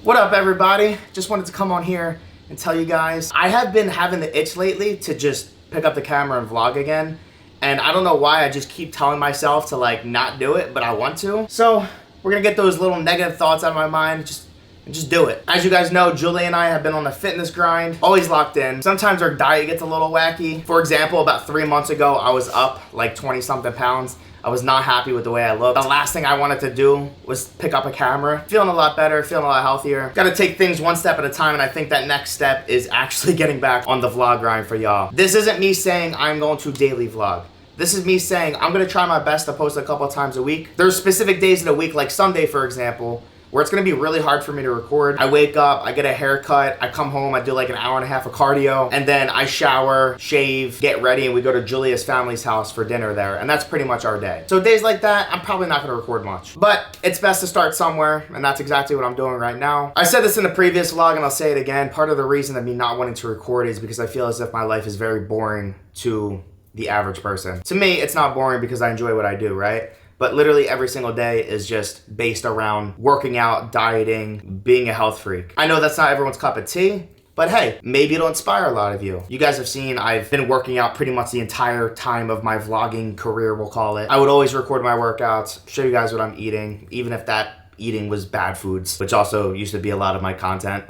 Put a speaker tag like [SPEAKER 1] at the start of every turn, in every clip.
[SPEAKER 1] What up, everybody? Just wanted to come on here and tell you guys, I have been having the itch lately to just pick up the camera and vlog again. And I don't know why, I just keep telling myself to like not do it, but I want to. So we're gonna get those little negative thoughts out of my mind, just do it. As you guys know, Julie and I have been on the fitness grind, always locked in. Sometimes our diet gets a little wacky. For example, about 3 months ago, I was up like 20 something pounds. I was not happy with the way I looked. The last thing I wanted to do was pick up a camera. Feeling a lot better, feeling a lot healthier. Gotta take things one step at a time, and I think that next step is actually getting back on the vlog grind for y'all. This isn't me saying I'm going to daily vlog. This is me saying I'm gonna try my best to post a couple times a week. There's specific days of the week, like Sunday for example, where it's gonna be really hard for me to record. I wake up, I get a haircut, I come home, I do like an hour and a half of cardio, and then I shower, shave, get ready, and we go to Julia's family's house for dinner there, and that's pretty much our day. So days like that, I'm probably not gonna record much. But it's best to start somewhere, and that's exactly what I'm doing right now. I said this in the previous vlog, and I'll say it again. Part of the reason of me not wanting to record is because I feel as if my life is very boring to the average person. To me, it's not boring because I enjoy what I do, right? But literally every single day is just based around working out, dieting, being a health freak. I know that's not everyone's cup of tea, but hey, maybe it'll inspire a lot of you. You guys have seen I've been working out pretty much the entire time of my vlogging career, we'll call it. I would always record my workouts, show you guys what I'm eating, even if that eating was bad foods, which also used to be a lot of my content.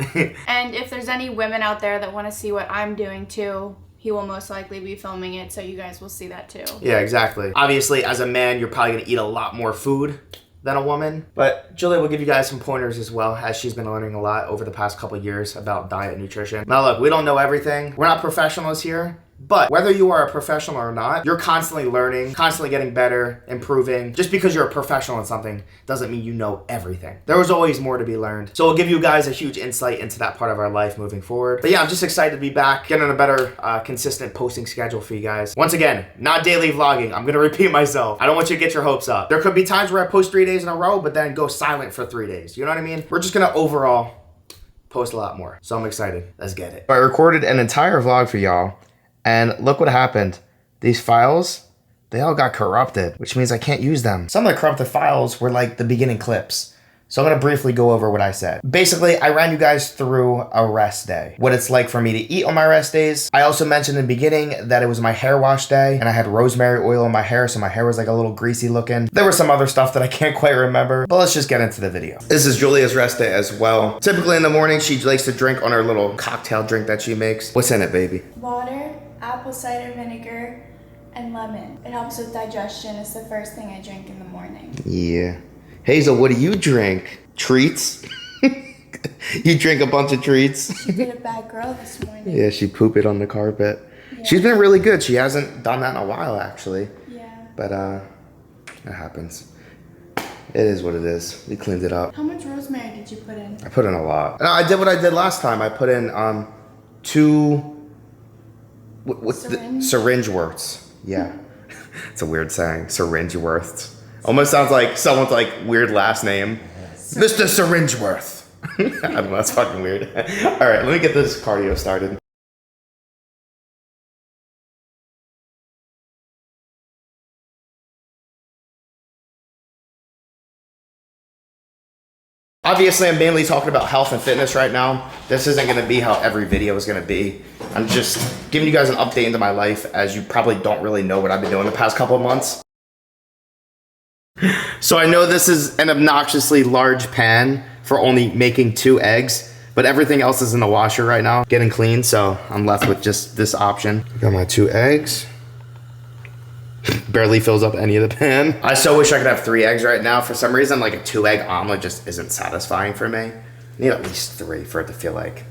[SPEAKER 2] And if there's any women out there that want to see what I'm doing too, he will most likely be filming it, so you guys will see that too.
[SPEAKER 1] Yeah, exactly. Obviously, as a man, you're probably gonna eat a lot more food than a woman. But Julia will give you guys some pointers as well, as she's been learning a lot over the past couple of years about diet and nutrition. Now look, we don't know everything. We're not professionals here. But whether you are a professional or not, you're constantly learning, constantly getting better, improving. Just because you're a professional in something doesn't mean you know everything. There was always more to be learned. So we'll give you guys a huge insight into that part of our life moving forward. But yeah, I'm just excited to be back, getting a better, consistent posting schedule for you guys. Once again, not daily vlogging. I'm gonna repeat myself. I don't want you to get your hopes up. There could be times where I post 3 days in a row, but then go silent for 3 days. You know what I mean? We're just gonna overall post a lot more. So I'm excited. Let's get it. I recorded an entire vlog for y'all. And look what happened. These files, they all got corrupted, which means I can't use them. Some of the corrupted files were like the beginning clips. So I'm gonna briefly go over what I said. Basically, I ran you guys through a rest day, what it's like for me to eat on my rest days. I also mentioned in the beginning that it was my hair wash day, and I had rosemary oil in my hair, so my hair was like a little greasy looking. There was some other stuff that I can't quite remember, but let's just get into the video. This is Julia's rest day as well. Typically in the morning, she likes to drink on her little cocktail drink that she makes. What's in it, baby?
[SPEAKER 2] Water, apple cider vinegar, and lemon. It helps with digestion. It's the first thing I drink in the morning.
[SPEAKER 1] Yeah. Hazel, what do you drink? Treats? You drink a bunch of treats?
[SPEAKER 2] She did a bad girl this morning.
[SPEAKER 1] Yeah, she pooped it on the carpet. Yeah. She's been really good. She hasn't done that in a while, actually.
[SPEAKER 2] Yeah.
[SPEAKER 1] But, it happens. It is what it is. We cleaned it up.
[SPEAKER 2] How much rosemary did you put in?
[SPEAKER 1] I put in a lot. No, I did what I did last time. I put in, 2... What's the syringe worths? Yeah. It's a weird saying. Syringe worths. Almost sounds like someone's like weird last name. Mr. Syringeworth. I don't know, that's fucking weird. All right, let me get this cardio started. Obviously, I'm mainly talking about health and fitness right now. This isn't gonna be how every video is gonna be. I'm just giving you guys an update into my life, as you probably don't really know what I've been doing the past couple of months. So I know this is an obnoxiously large pan for only making 2 eggs, but everything else is in the washer right now, getting clean, so I'm left with just this option. Got my 2 eggs. Barely fills up any of the pan. I so wish I could have 3 eggs right now. For some reason, like a 2-egg omelet just isn't satisfying for me. I need at least 3 for it to feel like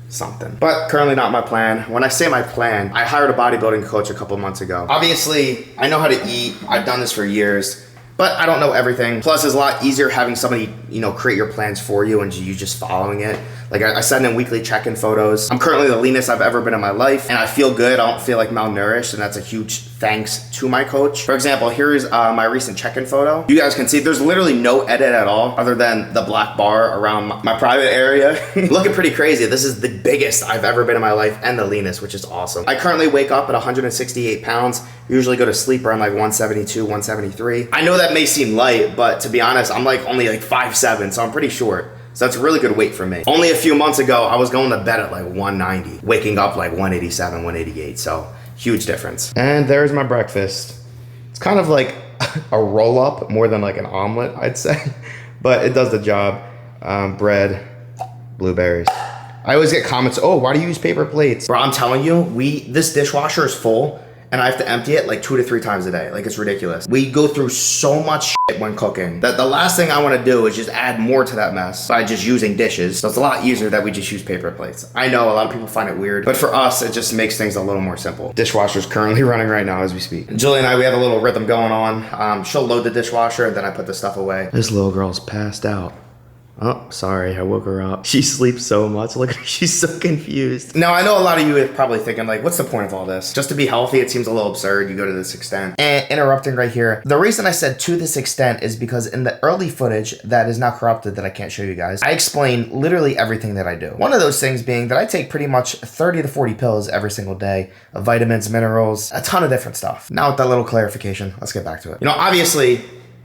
[SPEAKER 1] something. But currently not my plan. When I say my plan, I hired a bodybuilding coach a couple months ago. Obviously, I know how to eat. I've done this for years. But I don't know everything. Plus, it's a lot easier having somebody, you know, create your plans for you and you just following it. Like I send in weekly check-in photos. I'm currently the leanest I've ever been in my life, and I feel good. I don't feel like malnourished, and that's a huge thanks to my coach. For example, here is my recent check-in photo. You guys can see there's literally no edit at all other than the black bar around my private area. Looking pretty crazy. This is the biggest I've ever been in my life and the leanest, which is awesome. I currently wake up at 168 pounds. Usually go to sleep around like 172, 173. I know that may seem light, but to be honest, I'm like only like 5'7", so I'm pretty short. So that's a really good weight for me. Only a few months ago, I was going to bed at like 190, waking up like 187, 188. So huge difference. And there's my breakfast. It's kind of like a roll up more than like an omelet, I'd say, but it does the job. Bread, blueberries. I always get comments, oh, why do you use paper plates? Bro, I'm telling you, this dishwasher is full and I have to empty it like 2 to 3 times a day. Like, it's ridiculous. We go through so much shit when cooking that the last thing I want to do is just add more to that mess by just using dishes. So it's a lot easier that we just use paper plates. I know a lot of people find it weird, but for us, it just makes things a little more simple. Dishwasher's currently running right now as we speak. Julie and I, we have a little rhythm going on. She'll load the dishwasher and then I put the stuff away. This little girl's passed out. Oh, sorry, I woke her up. She sleeps so much. Look at her, she's so confused. Now, I know a lot of you are probably thinking, like, what's the point of all this? Just to be healthy, it seems a little absurd. You go to this extent. And interrupting right here. The reason I said to this extent is because in the early footage that is now corrupted that I can't show you guys, I explain literally everything that I do. One of those things being that I take pretty much 30 to 40 pills every single day of vitamins, minerals, a ton of different stuff. Now with that little clarification, let's get back to it. You know, obviously,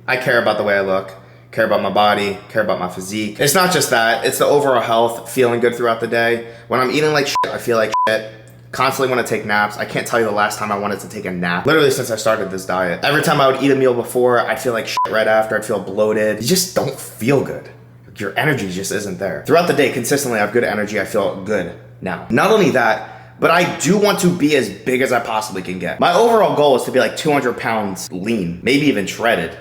[SPEAKER 1] I care about the way I look. Care about my body, care about my physique. It's not just that, it's the overall health, feeling good throughout the day. When I'm eating like shit, I feel like shit. Constantly want to take naps. I can't tell you the last time I wanted to take a nap. Literally since I started this diet. Every time I would eat a meal before, I'd feel like shit right after. I'd feel bloated. You just don't feel good. Your energy just isn't there. Throughout the day, consistently, I have good energy. I feel good now. Not only that, but I do want to be as big as I possibly can get. My overall goal is to be like 200 pounds lean, maybe even shredded.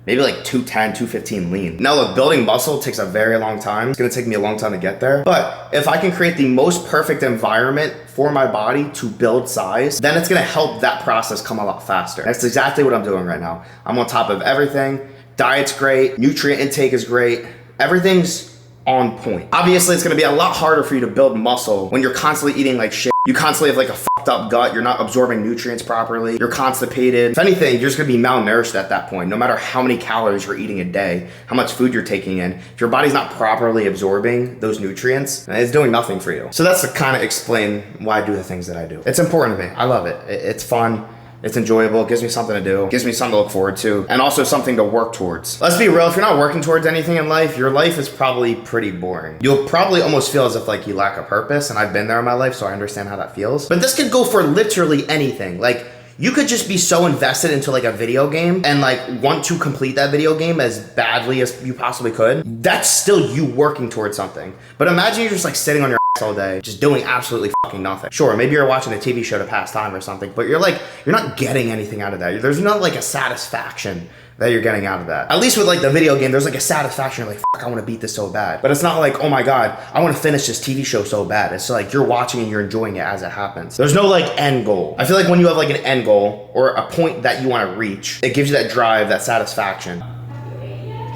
[SPEAKER 1] Maybe like 210, 215 lean. Now look, building muscle takes a very long time. It's gonna take me a long time to get there. But if I can create the most perfect environment for my body to build size, then it's gonna help that process come a lot faster. That's exactly what I'm doing right now. I'm on top of everything. Diet's great, nutrient intake is great. Everything's on point. Obviously, it's gonna be a lot harder for you to build muscle when you're constantly eating like shit. You constantly have like a fucked up gut. You're not absorbing nutrients properly. You're constipated. If anything, you're just gonna be malnourished at that point. No matter how many calories you're eating a day, how much food you're taking in, if your body's not properly absorbing those nutrients, it's doing nothing for you. So that's to kind of explain why I do the things that I do. It's important to me. I love it. It's fun. It's enjoyable, it gives me something to do, it gives me something to look forward to, and also something to work towards. Let's be real, if you're not working towards anything in life, your life is probably pretty boring. You'll probably almost feel as if like you lack a purpose, and I've been there in my life, so I understand how that feels. But this could go for literally anything. Like, you could just be so invested into like a video game and like want to complete that video game as badly as you possibly could. That's still you working towards something. But imagine you're just like sitting on your all day, just doing absolutely fucking nothing. Sure, maybe you're watching a TV show to pass time or something, but you're not getting anything out of that. There's not like a satisfaction that you're getting out of that. At least with like the video game, there's like a satisfaction. You're like, fuck, I want to beat this so bad. But it's not like, oh my God, I want to finish this TV show so bad. It's like you're watching and you're enjoying it as it happens. There's no like end goal. I feel like when you have like an end goal or a point that you want to reach, it gives you that drive, that satisfaction.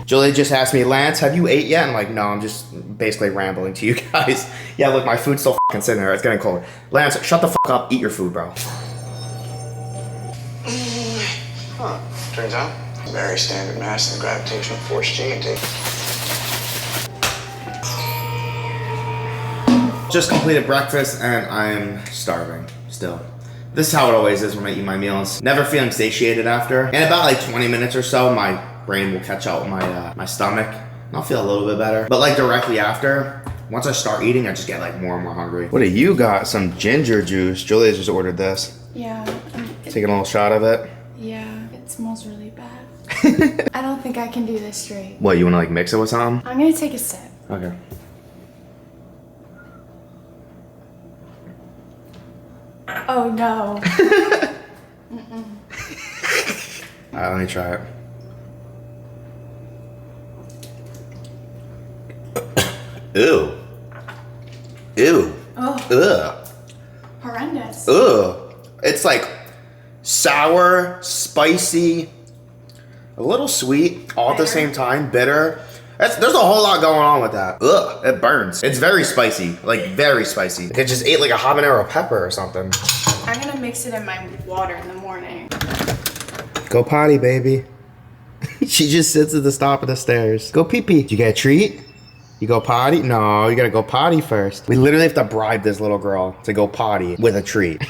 [SPEAKER 1] Julie just asked me, Lance, have you ate yet? I'm like, no, I'm just basically rambling to you guys. Yeah, look, my food's still fucking sitting there. It's getting cold. Lance, shut the fuck up. Eat your food, bro.
[SPEAKER 3] Huh. Turns out, very standard mass and gravitational force G&T.
[SPEAKER 1] Just completed breakfast and I'm starving still. This is how it always is when I eat my meals. Never feeling satiated after. In about like 20 minutes or so, my brain will catch up with my stomach and I'll feel a little bit better. But like directly after, once I start eating, I just get like more and more hungry. What do you got? Some ginger juice. Julia just ordered this.
[SPEAKER 2] Yeah.
[SPEAKER 1] Taking a little shot of it.
[SPEAKER 2] Yeah, it smells really bad. I don't think I can do this straight.
[SPEAKER 1] What, you wanna like mix it with something?
[SPEAKER 2] I'm gonna take a sip.
[SPEAKER 1] Okay.
[SPEAKER 2] Oh no.
[SPEAKER 1] Alright, let me try it. Ew. Ew.
[SPEAKER 2] Oh.
[SPEAKER 1] Ugh.
[SPEAKER 2] Horrendous.
[SPEAKER 1] Ugh. It's like sour, spicy, a little sweet, all at the same time, bitter. There's a whole lot going on with that. Ugh, it burns. It's very spicy, like very spicy. I just ate like a habanero pepper or something.
[SPEAKER 2] I'm gonna mix it in my water in the morning.
[SPEAKER 1] Go potty, baby. She just sits at the top of the stairs. Go pee-pee. You get a treat? You go potty? No, you gotta go potty first. We literally have to bribe this little girl to go potty with a treat.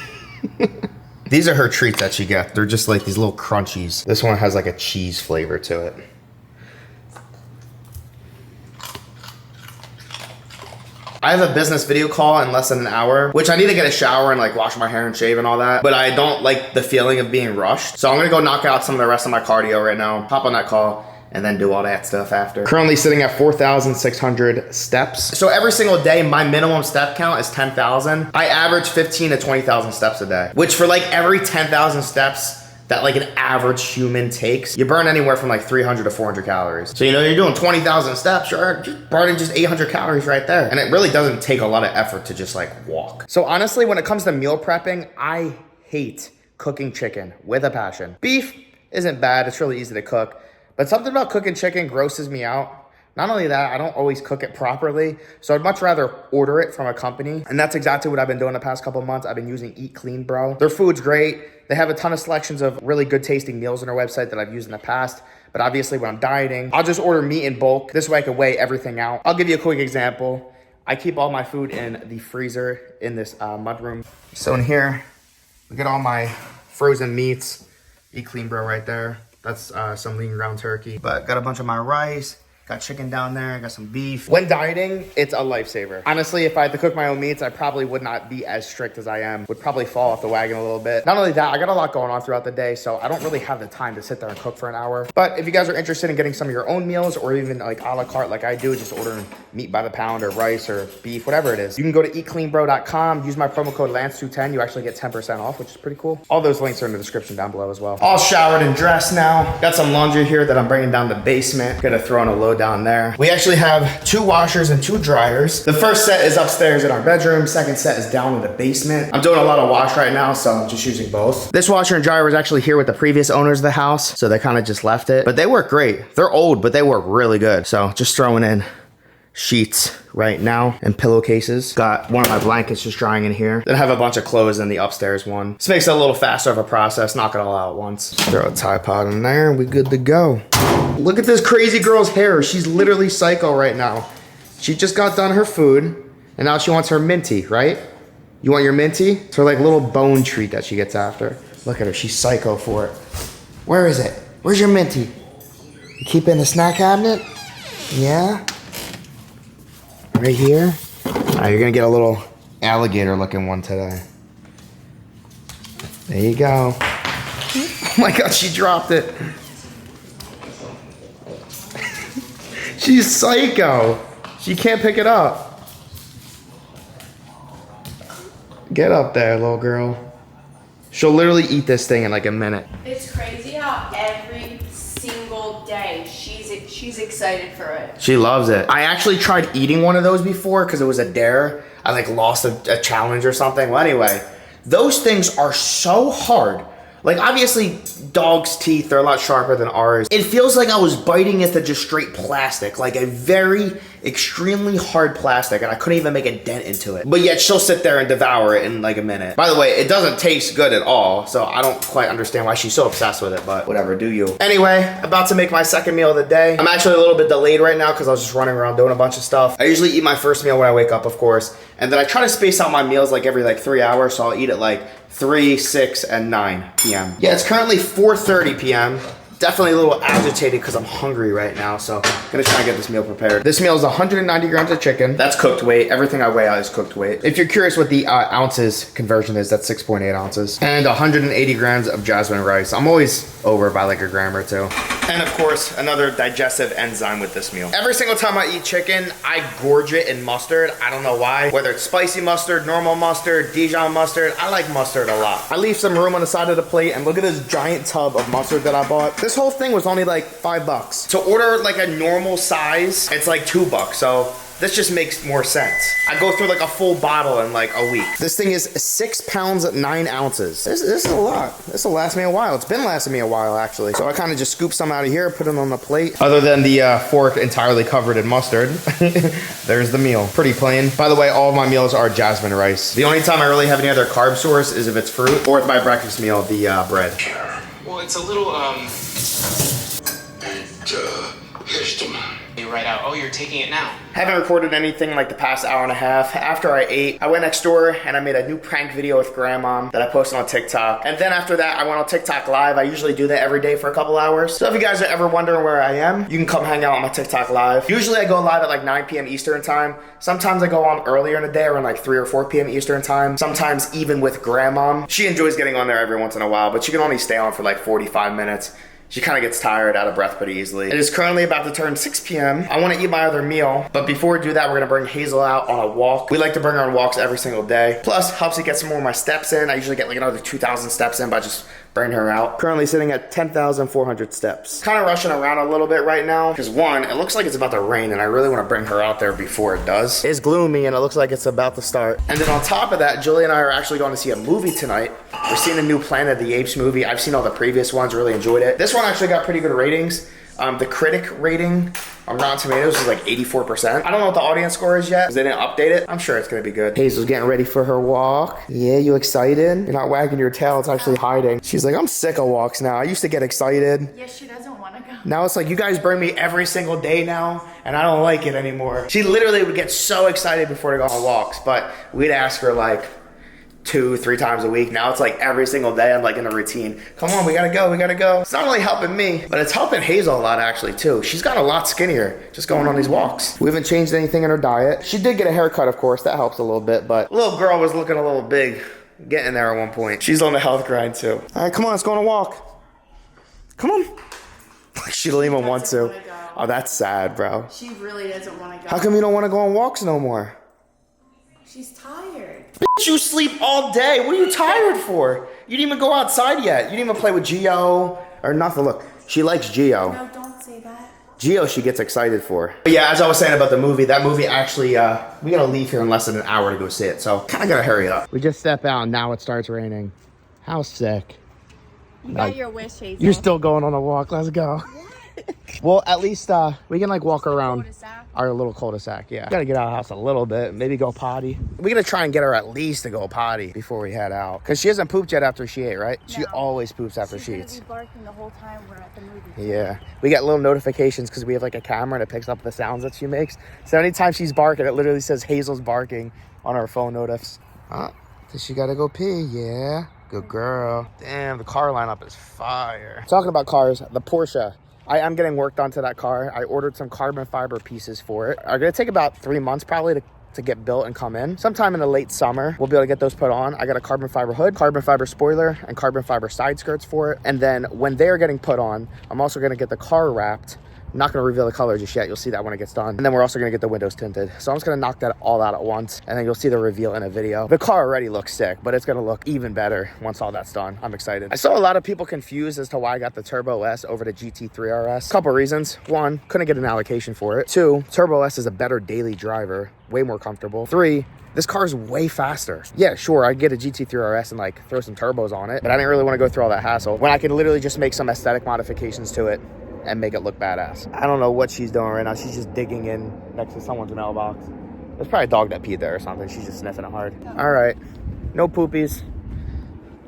[SPEAKER 1] These are her treats that she gets. They're just like these little crunchies. This one has like a cheese flavor to it. I have a business video call in less than an hour, which I need to get a shower and like wash my hair and shave and all that, but I don't like the feeling of being rushed. So I'm gonna go knock out some of the rest of my cardio right now, hop on that call, and then do all that stuff after. Currently sitting at 4,600 steps. So every single day, my minimum step count is 10,000. I average 15 to 20,000 steps a day, which for like every 10,000 steps that like an average human takes, you burn anywhere from like 300 to 400 calories. So you know, you're doing 20,000 steps, you're burning just 800 calories right there. And it really doesn't take a lot of effort to just like walk. So honestly, when it comes to meal prepping, I hate cooking chicken with a passion. Beef isn't bad, it's really easy to cook, but something about cooking chicken grosses me out. Not only that, I don't always cook it properly, so I'd much rather order it from a company. And that's exactly what I've been doing the past couple of months. I've been using Eat Clean Bro. Their food's great. They have a ton of selections of really good tasting meals on their website that I've used in the past. But obviously when I'm dieting, I'll just order meat in bulk. This way I can weigh everything out. I'll give you a quick example. I keep all my food in the freezer in this mudroom. So in here, we get all my frozen meats. Eat Clean Bro right there. That's some lean ground turkey. But got a bunch of my rice. Got chicken down there, got some beef. When dieting, it's a lifesaver. Honestly, if I had to cook my own meats, I probably would not be as strict as I am. Would probably fall off the wagon a little bit. Not only that, I got a lot going on throughout the day, so I don't really have the time to sit there and cook for an hour. But if you guys are interested in getting some of your own meals or even like a la carte like I do, just ordering meat by the pound or rice or beef, whatever it is, you can go to eatcleanbro.com, use my promo code Lance210, you actually get 10% off, which is pretty cool. All those links are in the description down below as well. All showered and dressed now. Got some laundry here that I'm bringing down the basement. Gonna throw in a load down there. We actually have 2 washers and 2 dryers. The first set is upstairs in our bedroom. Second set is down in the basement. I'm doing a lot of wash right now, so I'm just using both. This washer and dryer was actually here with the previous owners of the house, so they kind of just left it. But they work great. They're old, but they work really good. So just throwing in sheets right now and pillowcases. Got one of my blankets just drying in here. Then I have a bunch of clothes in the upstairs one. This makes it a little faster of a process, knock it all out at once. Throw a Tide Pod in there, we good to go. Look at this crazy girl's hair. She's literally psycho right now. She just got done her food and now she wants her minty, right? You want your minty? It's her like little bone treat that she gets after. Look at her, she's psycho for it. Where is it? Where's your minty? You keep it in the snack cabinet? Yeah? Right here. All right, you're gonna get a little alligator looking one today. There you go. Oh my God, she dropped it. She's psycho. She can't pick it up. Get up there, little girl. She'll literally eat this thing in like a minute.
[SPEAKER 2] It's crazy how every single day she's excited for it.
[SPEAKER 1] She loves it. I actually tried eating one of those before because it was a dare. I like lost a challenge or something. Well, anyway, those things are so hard. Like obviously dogs' teeth are a lot sharper than ours. It feels like I was biting into just straight plastic, like a very extremely hard plastic, and I couldn't even make a dent into it. But yet she'll sit there and devour it in like a minute. By the way, it doesn't taste good at all, so I don't quite understand why she's so obsessed with it, but whatever, do you. Anyway, about to make my second meal of the day. I'm actually a little bit delayed right now because I was just running around doing a bunch of stuff. I usually eat my first meal when I wake up, of course, and then I try to space out my meals like every like 3 hours, so I'll eat at like 3, 6, and 9 p.m. Yeah, it's currently 4:30 p.m. Definitely a little agitated because I'm hungry right now, so I'm gonna try and get this meal prepared. This meal is 190 grams of chicken. That's cooked weight. Everything I weigh out is cooked weight. If you're curious what the ounces conversion is, that's 6.8 ounces. And 180 grams of jasmine rice. I'm always over by like a gram or two. And of course, another digestive enzyme with this meal. Every single time I eat chicken, I gorge it in mustard. I don't know why. Whether it's spicy mustard, normal mustard, Dijon mustard, I like mustard a lot. I leave some room on the side of the plate, and look at this giant tub of mustard that I bought. This whole thing was only like $5. To order like a normal size, it's like $2. So this just makes more sense. I go through like a full bottle in like a week. This thing is 6 pounds, 9 ounces. This is a lot. This will last me a while. It's been lasting me a while actually. So I kind of just scoop some out of here, put it on the plate. Other than the fork entirely covered in mustard, there's the meal. Pretty plain. By the way, all of my meals are jasmine rice. The only time I really have any other carb source is if it's fruit or with my breakfast meal, the bread.
[SPEAKER 3] Well, it's a little, histamine. You
[SPEAKER 4] right out. Oh, you're taking it now.
[SPEAKER 1] Haven't recorded anything like the past hour and a half. After I ate, I went next door and I made a new prank video with grandma that I posted on TikTok. And then after that, I went on TikTok live. I usually do that every day for a couple hours. So if you guys are ever wondering where I am, you can come hang out on my TikTok live. Usually I go live at like 9 p.m. Eastern time. Sometimes I go on earlier in the day, around like 3 or 4 p.m. Eastern time. Sometimes even with grandma. She enjoys getting on there every once in a while, but she can only stay on for like 45 minutes. She kind of gets tired, out of breath pretty easily. It is currently about to turn 6 p.m. I want to eat my other meal, but before we do that, we're gonna bring Hazel out on a walk. We like to bring her on walks every single day. Plus, helps me get some more of my steps in. I usually get like another 2,000 steps in by just bringing her out. Currently sitting at 10,400 steps. Kind of rushing around a little bit right now, because one, it looks like it's about to rain, and I really want to bring her out there before it does. It's gloomy, and it looks like it's about to start. And then on top of that, Julie and I are actually going to see a movie tonight. We're seeing a new Planet of the Apes movie. I've seen all the previous ones, really enjoyed it. This one actually got pretty good ratings. The critic rating on Rotten Tomatoes is like 84%. I don't know what the audience score is yet, because they didn't update it. I'm sure it's gonna be good. Hazel's getting ready for her walk. Yeah, you excited? You're not wagging your tail, it's actually hiding. She's like, I'm sick of walks now. I used to get excited.
[SPEAKER 2] Yeah, she doesn't want to go.
[SPEAKER 1] Now it's like, you guys bring me every single day now, and I don't like it anymore. She literally would get so excited before to go on walks, but we'd ask her like 2-3 times a week. Now it's like every single day I'm like in a routine. Come on, we gotta go, we gotta go. It's not really helping me, but it's helping Hazel a lot actually too. She's got a lot skinnier just going on these walks. We haven't changed anything in her diet. She did get a haircut, of course, that helps a little bit, but little girl was looking a little big getting there at one point. She's on the health grind too. All right, come on, let's go on a walk. Come on. She don't even want to. Oh, that's sad, bro.
[SPEAKER 2] She really doesn't want to go.
[SPEAKER 1] How come you don't want to go on walks no more?
[SPEAKER 2] She's tired.
[SPEAKER 1] Bitch, you sleep all day. What are you tired for? You didn't even go outside yet. You didn't even play with Gio or nothing. Look, she likes Gio.
[SPEAKER 2] No, don't say that.
[SPEAKER 1] Gio, she gets excited for. But yeah, as I was saying about the movie, that movie actually, we gotta leave here in less than an hour to go see it. So kind of gotta hurry up. We just step out and now it starts raining. How sick.
[SPEAKER 2] You got your wish, Hazel.
[SPEAKER 1] You're still going on a walk. Let's go. Well, at least we can like walk around our little cul-de-sac. Yeah, gotta get out of the house a little bit, maybe go potty. We're gonna try and get her at least to go potty before we head out, because she hasn't pooped yet after she ate, right? No. She always poops after she eats.
[SPEAKER 2] She's gonna be barking the whole time we're at the movie.
[SPEAKER 1] Yeah, we get little notifications because we have like a camera and it picks up the sounds that she makes. So anytime she's barking, it literally says Hazel's barking on our phone notifs. Does she gotta go pee? Yeah, good girl. Damn, the car lineup is fire. Talking about cars, the Porsche. I am getting worked onto that car. I ordered some carbon fiber pieces for it. Are gonna take about 3 months probably to get built and come in. Sometime in the late summer, we'll be able to get those put on. I got a carbon fiber hood, carbon fiber spoiler, and carbon fiber side skirts for it. And then when they're getting put on, I'm also gonna get the car wrapped. I'm not gonna reveal the color just yet. You'll see that when it gets done. And then we're also gonna get the windows tinted. So I'm just gonna knock that all out at once, and then you'll see the reveal in a video. The car already looks sick, but it's gonna look even better once all that's done. I'm excited. I saw a lot of people confused as to why I got the Turbo S over the GT3 RS. Couple reasons. One, couldn't get an allocation for it. Two, Turbo S is a better daily driver, way more comfortable. Three, this car is way faster. Yeah, sure, I'd get a GT3 RS and like throw some turbos on it, but I didn't really want to go through all that hassle when I could literally just make some aesthetic modifications to it and make it look badass. I don't know what she's doing right now. She's just digging in next to someone's mailbox. There's probably a dog that peed there or something. She's just sniffing it hard. All right, no poopies.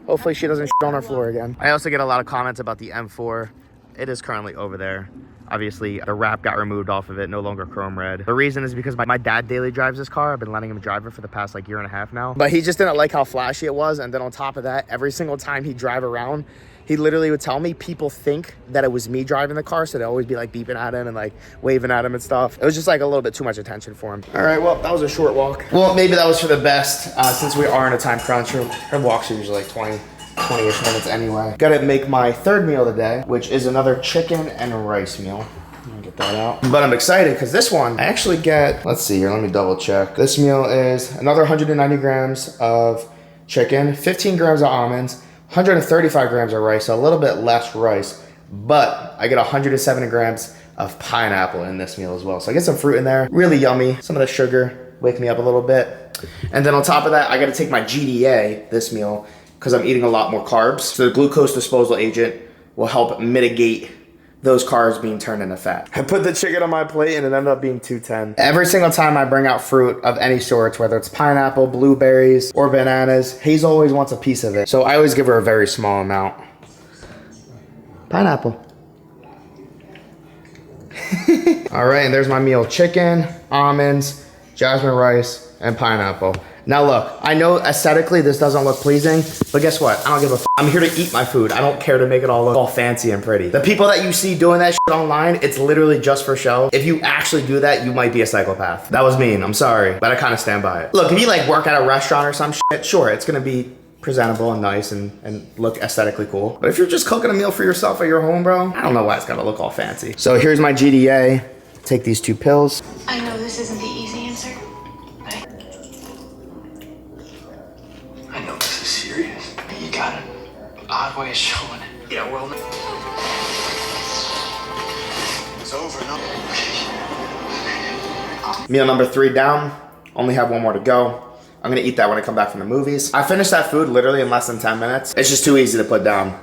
[SPEAKER 1] Hopefully she doesn't shit on our floor again. I also get a lot of comments about the M4. It is currently over there. Obviously, the wrap got removed off of it, no longer chrome red. The reason is because my dad daily drives this car. I've been letting him drive it for the past like 1.5 years now. But he just didn't like how flashy it was. And then on top of that, every single time he'd drive around, he literally would tell me people think that it was me driving the car, so they'd always be like beeping at him and like waving at him and stuff. It was just like a little bit too much attention for him. All right, well, that was a short walk. Well, maybe that was for the best, since we are in a time crunch. Her walks are usually like 20-ish minutes anyway. Gotta make my third meal of the day, which is another chicken and rice meal. Get that out. But I'm excited because this one I actually get, let's see here, let me double check. This meal is another 190 grams of chicken, 15 grams of almonds, 135 grams of rice, so a little bit less rice, but I get 170 grams of pineapple in this meal as well. So I get some fruit in there, really yummy. Some of the sugar wake me up a little bit. And then on top of that, I gotta take my GDA this meal because I'm eating a lot more carbs. So the glucose disposal agent will help mitigate those carbs being turned into fat. I put the chicken on my plate and it ended up being 210. Every single time I bring out fruit of any sort, whether it's pineapple, blueberries, or bananas, Hazel always wants a piece of it. So I always give her a very small amount. Pineapple. All right, and there's my meal. Chicken, almonds, jasmine rice, and pineapple. Now look, I know aesthetically this doesn't look pleasing, but guess what? I don't give a f. I'm here to eat my food. I don't care to make it all look all fancy and pretty. The people that you see doing that shit online, it's literally just for show. If you actually do that, you might be a psychopath. That was mean, I'm sorry, but I kind of stand by it. Look, if you like work at a restaurant or some shit, sure, it's gonna be presentable and nice and look aesthetically cool. But if you're just cooking a meal for yourself at your home, bro, I don't know why it's gotta look all fancy. So here's my GDA. Take these 2 pills.
[SPEAKER 4] I know this isn't the easy answer, but
[SPEAKER 3] I know this is serious. You got an odd way of showing it. Yeah, well, it's over, no?
[SPEAKER 1] Meal number 3 down. Only have 1 more to go. I'm gonna eat that when I come back from the movies. I finished that food literally in less than 10 minutes. It's just too easy to put down.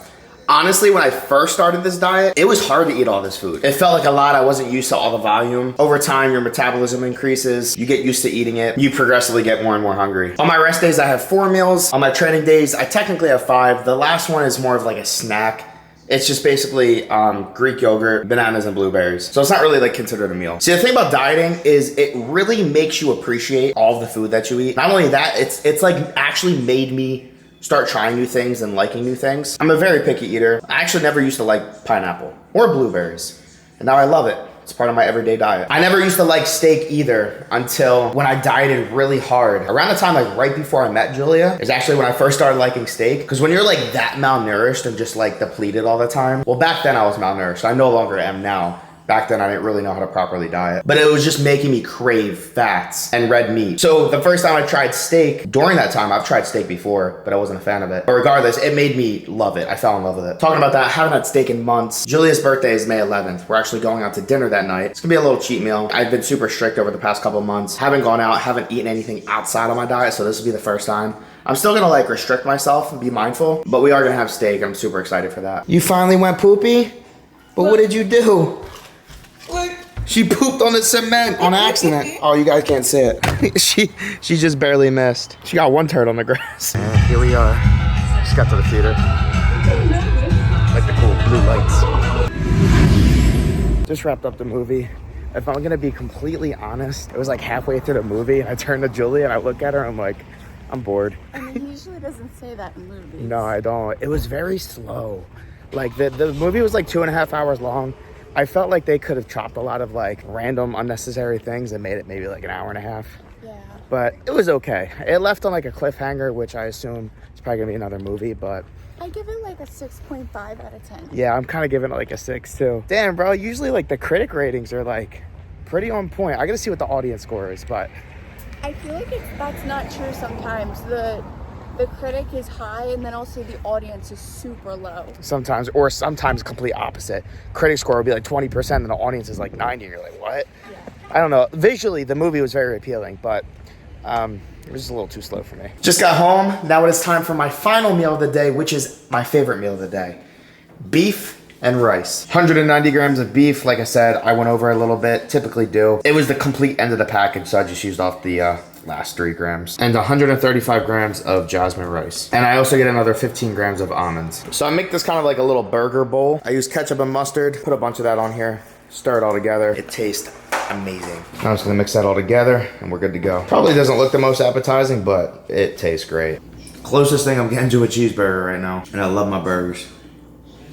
[SPEAKER 1] Honestly, when I first started this diet, it was hard to eat all this food. It felt like a lot. I wasn't used to all the volume. Over time, your metabolism increases. You get used to eating it. You progressively get more and more hungry. On my rest days, I have 4 meals. On my training days, I technically have 5. The last one is more of like a snack. It's just basically Greek yogurt, bananas, and blueberries. So it's not really like considered a meal. See, the thing about dieting is it really makes you appreciate all the food that you eat. Not only that, it's like actually made me start trying new things and liking new things. I'm a very picky eater. I actually never used to like pineapple or blueberries, and now I love it. It's part of my everyday diet. I never used to like steak either until when I dieted really hard. Around the time like right before I met Julia is actually when I first started liking steak. Because when you're like that malnourished and just like depleted all the time, well, back then I was malnourished. I no longer am now. Back then, I didn't really know how to properly diet, but it was just making me crave fats and red meat. So the first time I tried steak, during that time, I've tried steak before, but I wasn't a fan of it. But regardless, it made me love it. I fell in love with it. Talking about that, I haven't had steak in months. Julia's birthday is May 11th. We're actually going out to dinner that night. It's gonna be a little cheat meal. I've been super strict over the past couple months. Haven't gone out, haven't eaten anything outside of my diet, so this will be the first time. I'm still gonna like restrict myself and be mindful, but we are gonna have steak. I'm super excited for that. You finally went poopy? But what did you do? She pooped on the cement on accident. Oh, you guys can't see it. she just barely missed. She got 1 turd on the grass. And here we are. Just got to the theater. Like the cool blue lights. Just wrapped up the movie. If I'm gonna be completely honest, it was like halfway through the movie. I turned to Julie and I look at her and I'm like, I'm bored.
[SPEAKER 2] I mean, he usually doesn't say that in movies.
[SPEAKER 1] No, I don't. It was very slow. Like the movie was like 2.5 hours long. I felt like they could have chopped a lot of like random unnecessary things and made it maybe like an hour and a half.
[SPEAKER 2] Yeah.
[SPEAKER 1] But it was okay. It left on like a cliffhanger, which I assume is probably gonna be another movie, but
[SPEAKER 2] I give it like a 6.5 out of 10.
[SPEAKER 1] yeah, I'm kind of giving it like a 6 too. Damn, bro, usually like the critic ratings are like pretty on point. I gotta see what the audience score is, but
[SPEAKER 2] I feel like that's not true sometimes. The critic is high and then also the audience is super low.
[SPEAKER 1] sometimes complete opposite. Critic score will be like 20% and the audience is like 90 and you're like, what?
[SPEAKER 2] Yeah.
[SPEAKER 1] I don't know. Visually, the movie was very appealing, but it was just a little too slow for me. Just got home. Now it is time for my final meal of the day, which is my favorite meal of the day. Beef and rice. 190 grams of beef. Like I said, I went over a little bit, typically do. It was the complete end of the package, so I just used off the last 3 grams. And 135 grams of jasmine rice. And I also get another 15 grams of almonds. So I make this kind of like a little burger bowl. I use ketchup and mustard, put a bunch of that on here, stir it all together. It tastes amazing. I'm just gonna mix that all together and we're good to go. Probably doesn't look the most appetizing, but it tastes great. Closest thing I'm getting to a cheeseburger right now, and I love my burgers.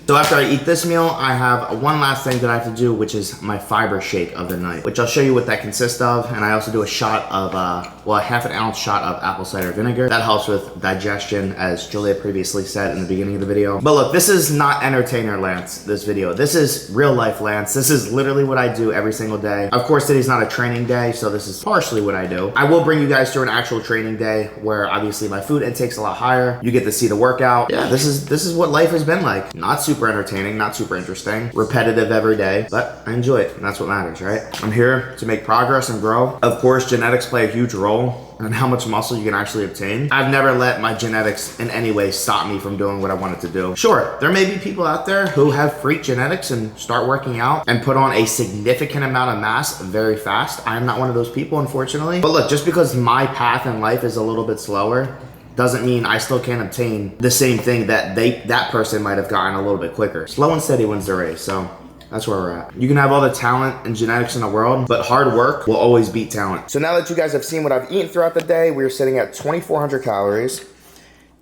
[SPEAKER 1] So after I eat this meal, I have one last thing that I have to do, which is my fiber shake of the night, which I'll show you what that consists of. And I also do a shot of, a half an ounce shot of apple cider vinegar. That helps with digestion, as Julia previously said in the beginning of the video. But look, this is not entertainer Lance, this video. This is real life Lance. This is literally what I do every single day. Of course, today's not a training day, so this is partially what I do. I will bring you guys through an actual training day where obviously my food intake's a lot higher. You get to see the workout. Yeah, this is what life has been like. Not super entertaining, not super interesting, repetitive every day, but I enjoy it, and that's what matters, right? I'm here to make progress and grow. Of course, genetics play a huge role in how much muscle you can actually obtain. I've never let my genetics in any way stop me from doing what I wanted to do. Sure, there may be people out there who have freak genetics and start working out and put on a significant amount of mass very fast. I am not one of those people, unfortunately. But look, just because my path in life is a little bit slower doesn't mean I still can't obtain the same thing that that person might have gotten a little bit quicker. Slow and steady wins the race. So That's where we're at. You can have all the talent and genetics in the world, but hard work will always beat talent. So now that you guys have seen what I've eaten throughout the day, we're sitting at 2,400 calories,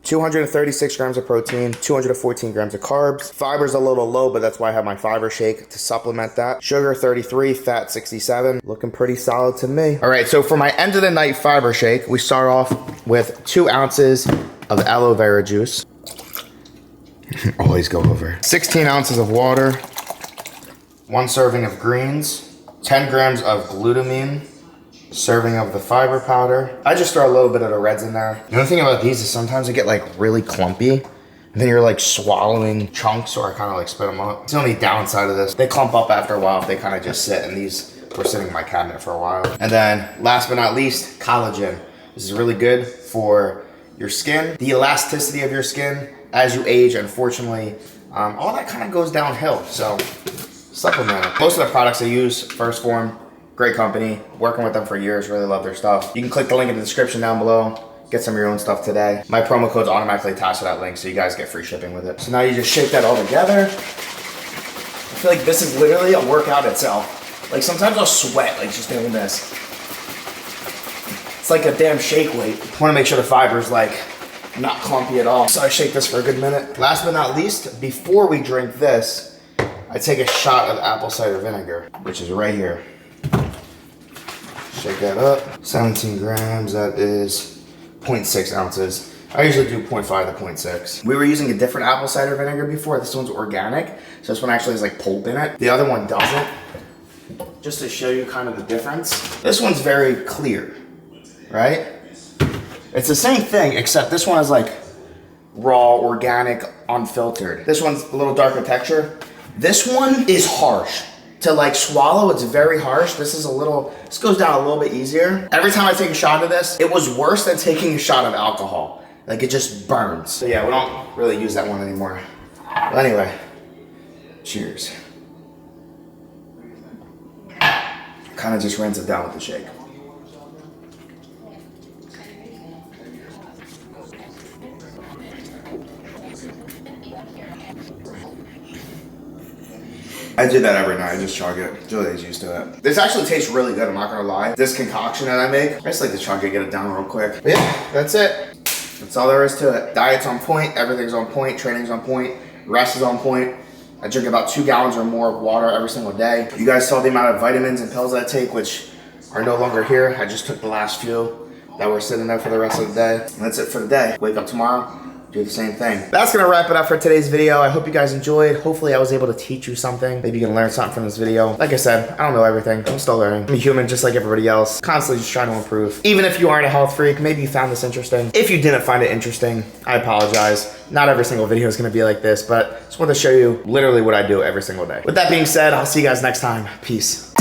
[SPEAKER 1] 236 grams of protein, 214 grams of carbs. Fiber's a little low, but that's why I have my fiber shake to supplement that. Sugar 33, fat 67. Looking pretty solid to me. All right, so for my end of the night fiber shake, we start off with 2 ounces of aloe vera juice. Always go over. 16 ounces of water, 1 serving of greens, 10 grams of glutamine, serving of the fiber powder. I just throw a little bit of the reds in there. The only thing about these is sometimes they get like really clumpy, and then you're like swallowing chunks, or I kind of like spit them up. It's the only downside of this. They clump up after a while if they kind of just sit, and these were sitting in my cabinet for a while. And then last but not least, collagen. This is really good for your skin, the elasticity of your skin. As you age, unfortunately, all that kind of goes downhill. So supplement it. Most of the products I use, First Form, great company, working with them for years, really love their stuff. You can click the link in the description down below, get some of your own stuff today. My promo code's automatically attached to that link, so you guys get free shipping with it. So now you just shake that all together. I feel like this is literally a workout itself. Like sometimes I'll sweat, like just doing this. It's like a damn shake weight. I wanna make sure the fiber's like not clumpy at all. So I shake this for a good minute. Last but not least, before we drink this, I take a shot of apple cider vinegar, which is right here. Shake that up. 17 grams, that is 0.6 ounces. I usually do 0.5 to 0.6. We were using a different apple cider vinegar before. This one's organic, so this one actually has like pulp in it. The other one doesn't. Just to show you kind of the difference. This one's very clear, right? It's the same thing, except this one is like raw, organic, unfiltered. This one's a little darker texture. This one is harsh. To like swallow, it's very harsh. This goes down a little bit easier. Every time I take a shot of this, it was worse than taking a shot of alcohol. Like it just burns. So yeah, we don't really use that one anymore. But anyway, cheers. Kind of just rinse it down with the shake. I do that every night, I just chug it. Julie's used to it. This actually tastes really good, I'm not gonna lie. This concoction that I make, I just like to chug it, get it down real quick. But yeah, that's it. That's all there is to it. Diet's on point, everything's on point, training's on point, rest is on point. I drink about 2 gallons or more of water every single day. You guys saw the amount of vitamins and pills I take, which are no longer here. I just took the last few that were sitting there for the rest of the day. And that's it for the day. Wake up tomorrow, do the same thing. That's gonna wrap it up for today's video. I hope you guys enjoyed. Hopefully I was able to teach you something. Maybe you can learn something from this video. Like I said, I don't know everything. I'm still learning. I'm a human just like everybody else. Constantly just trying to improve. Even if you aren't a health freak, maybe you found this interesting. If you didn't find it interesting, I apologize. Not every single video is gonna be like this, but just wanted to show you literally what I do every single day. With that being said, I'll see you guys next time. Peace.